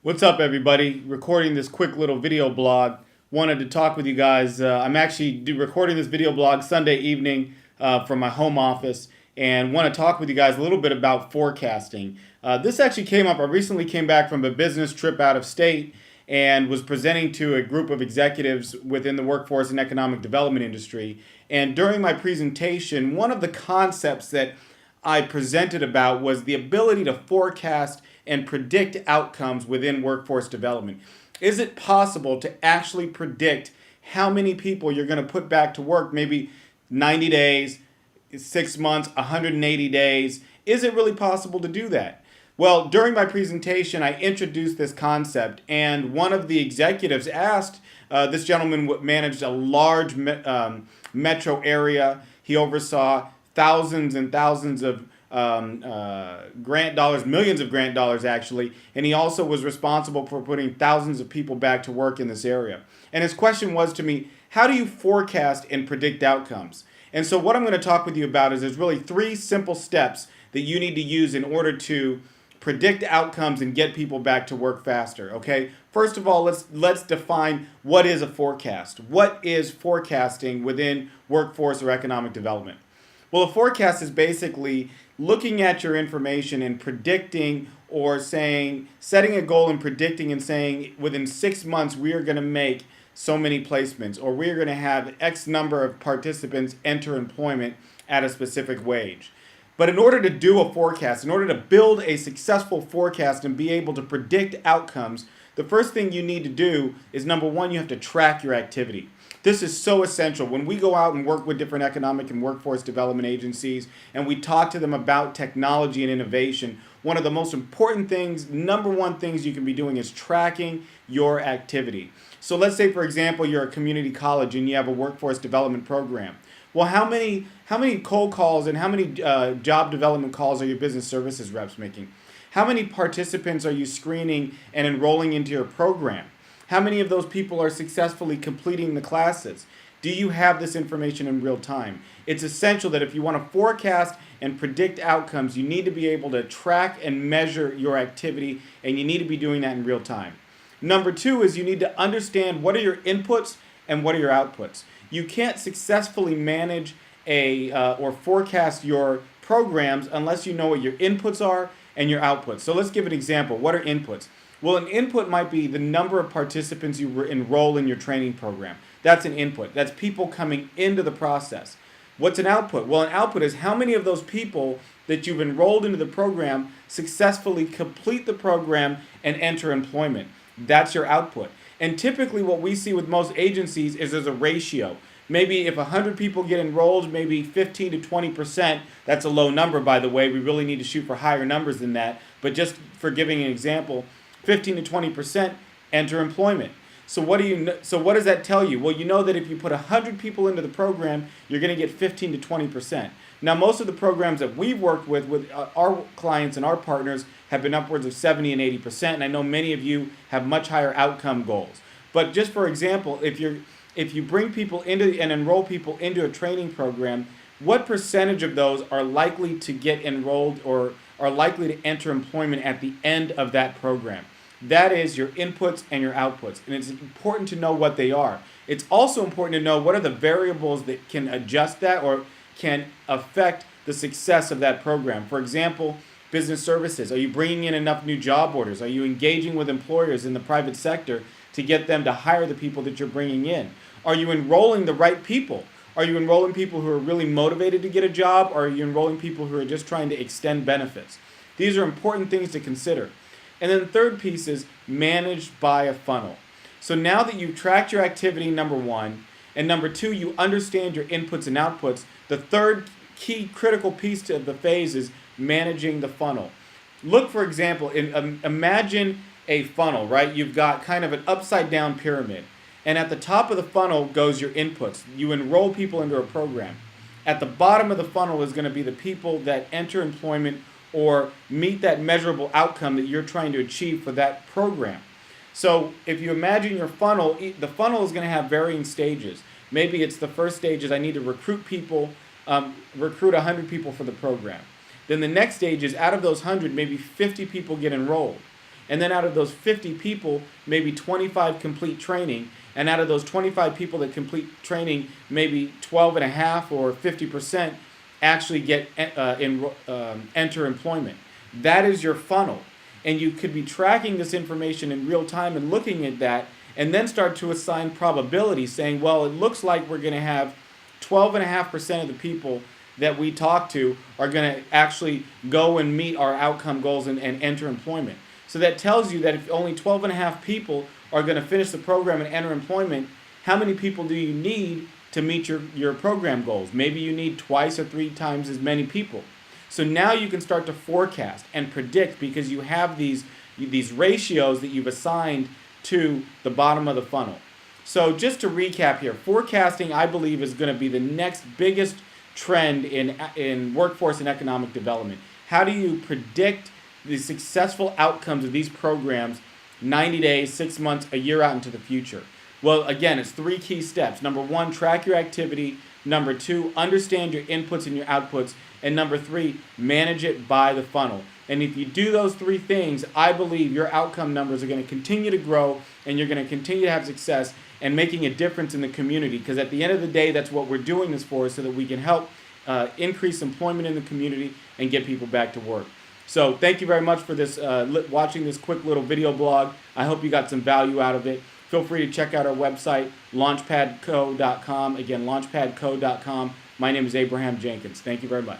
What's up, everybody? Recording this quick little video blog. Wanted to talk with you guys. I'm actually recording this video blog Sunday evening from my home office and want to talk with you guys a little bit about forecasting. This actually came up. I recently came back from a business trip out of state and was presenting to a group of executives within the workforce and economic development industry. And during my presentation, one of the concepts that I presented about was the ability to forecast and predict outcomes within workforce development. Is it possible to actually predict how many people you're going to put back to work, maybe 90 days, 6 months, 180 days? Is it really possible to do that? Well, during my presentation, I introduced this concept, and one of the executives asked, this gentleman managed a large metro area. He oversaw thousands and thousands of grant dollars, millions of grant dollars actually, and he also was responsible for putting thousands of people back to work in this area. And his question was to me, how do you forecast and predict outcomes? And so what I'm going to talk with you about is there's really 3 simple steps that you need to use in order to predict outcomes and get people back to work faster. Okay, first of all, let's define what is a forecast. What is forecasting within workforce or economic development? Well, a forecast is basically looking at your information and predicting, or saying, setting a goal and predicting and saying within 6 months we are going to make so many placements, or we're going to have X number of participants enter employment at a specific wage. But in order to do a forecast, in order to build a successful forecast and be able to predict outcomes, the first thing you need to do is, number one, you have to track your activity. This is so essential. When we go out and work with different economic and workforce development agencies and we talk to them about technology and innovation, one of the most important things, number one things you can be doing is tracking your activity. So let's say, for example, you're a community college and you have a workforce development program. Well, how many cold calls and how many job development calls are your business services reps making? How many participants are you screening and enrolling into your program? How many of those people are successfully completing the classes? Do you have this information in real time? It's essential that if you want to forecast and predict outcomes, you need to be able to track and measure your activity, and you need to be doing that in real time. Number 2 is you need to understand what are your inputs and what are your outputs. You can't successfully manage or forecast your programs unless you know what your inputs are and your outputs. So let's give an example. What are inputs? Well, an input might be the number of participants you enroll in your training program. That's an input. That's people coming into the process. What's an output? Well, an output is how many of those people that you've enrolled into the program successfully complete the program and enter employment. That's your output. And typically what we see with most agencies is there's a ratio. Maybe if 100 people get enrolled, maybe 15 to 20%. That's a low number, by the way. We really need to shoot for higher numbers than that. But just for giving an example, 15 to 20% enter employment. So what does that tell you? Well, you know that if you put 100 people into the program, you're going to get 15 to 20%. Now, most of the programs that we've worked with our clients and our partners have been upwards of 70 and 80%, and I know many of you have much higher outcome goals. But just for example, if you bring people into and enroll people into a training program, what percentage of those are likely to get enrolled or are likely to enter employment at the end of that program? That is your inputs and your outputs, and it's important to know what they are. It's also important to know what are the variables that can adjust that or can affect the success of that program. For example, business services. Are you bringing in enough new job orders? Are you engaging with employers in the private sector to get them to hire the people that you're bringing in? Are you enrolling the right people? Are you enrolling people who are really motivated to get a job, or are you enrolling people who are just trying to extend benefits? These are important things to consider. And then the third piece is managed by a funnel. So now that you've tracked your activity, number 1, and number 2, you understand your inputs and outputs, the third key critical piece of the phase is managing the funnel. Look, for example, imagine a funnel, right? You've got kind of an upside down pyramid. And at the top of the funnel goes your inputs. You enroll people into a program. At the bottom of the funnel is going to be the people that enter employment or meet that measurable outcome that you're trying to achieve for that program. So if you imagine your funnel, the funnel is going to have varying stages. Maybe it's the first stage is I need to recruit people, recruit 100 people for the program. Then the next stage is out of those 100, maybe 50 people get enrolled. And then out of those 50 people, maybe 25 complete training. And out of those 25 people that complete training, maybe 12 and a half or 50% actually get enter employment. That is your funnel. And you could be tracking this information in real time and looking at that, and then start to assign probability, saying, well, it looks like we're going to have 12.5% of the people that we talk to are going to actually go and meet our outcome goals and enter employment. So that tells you that if only 12.5 people are going to finish the program and enter employment, how many people do you need to meet your program goals? Maybe you need twice or 3 times as many people. So now you can start to forecast and predict, because you have these ratios that you've assigned to the bottom of the funnel. So just to recap here, forecasting, I believe, is going to be the next biggest trend in workforce and economic development. How do you predict the successful outcomes of these programs 90 days, 6 months, a year out into the future? Well, again, it's 3 key steps. Number 1, track your activity. Number 2, understand your inputs and your outputs. And number 3, manage it by the funnel. And if you do those 3 things, I believe your outcome numbers are going to continue to grow, and you're going to continue to have success and making a difference in the community. Because at the end of the day, that's what we're doing this for, so that we can help increase employment in the community and get people back to work. So thank you very much for this watching this quick little video blog. I hope you got some value out of it. Feel free to check out our website, launchpadco.com. Again, launchpadco.com. My name is Abraham Jenkins. Thank you very much.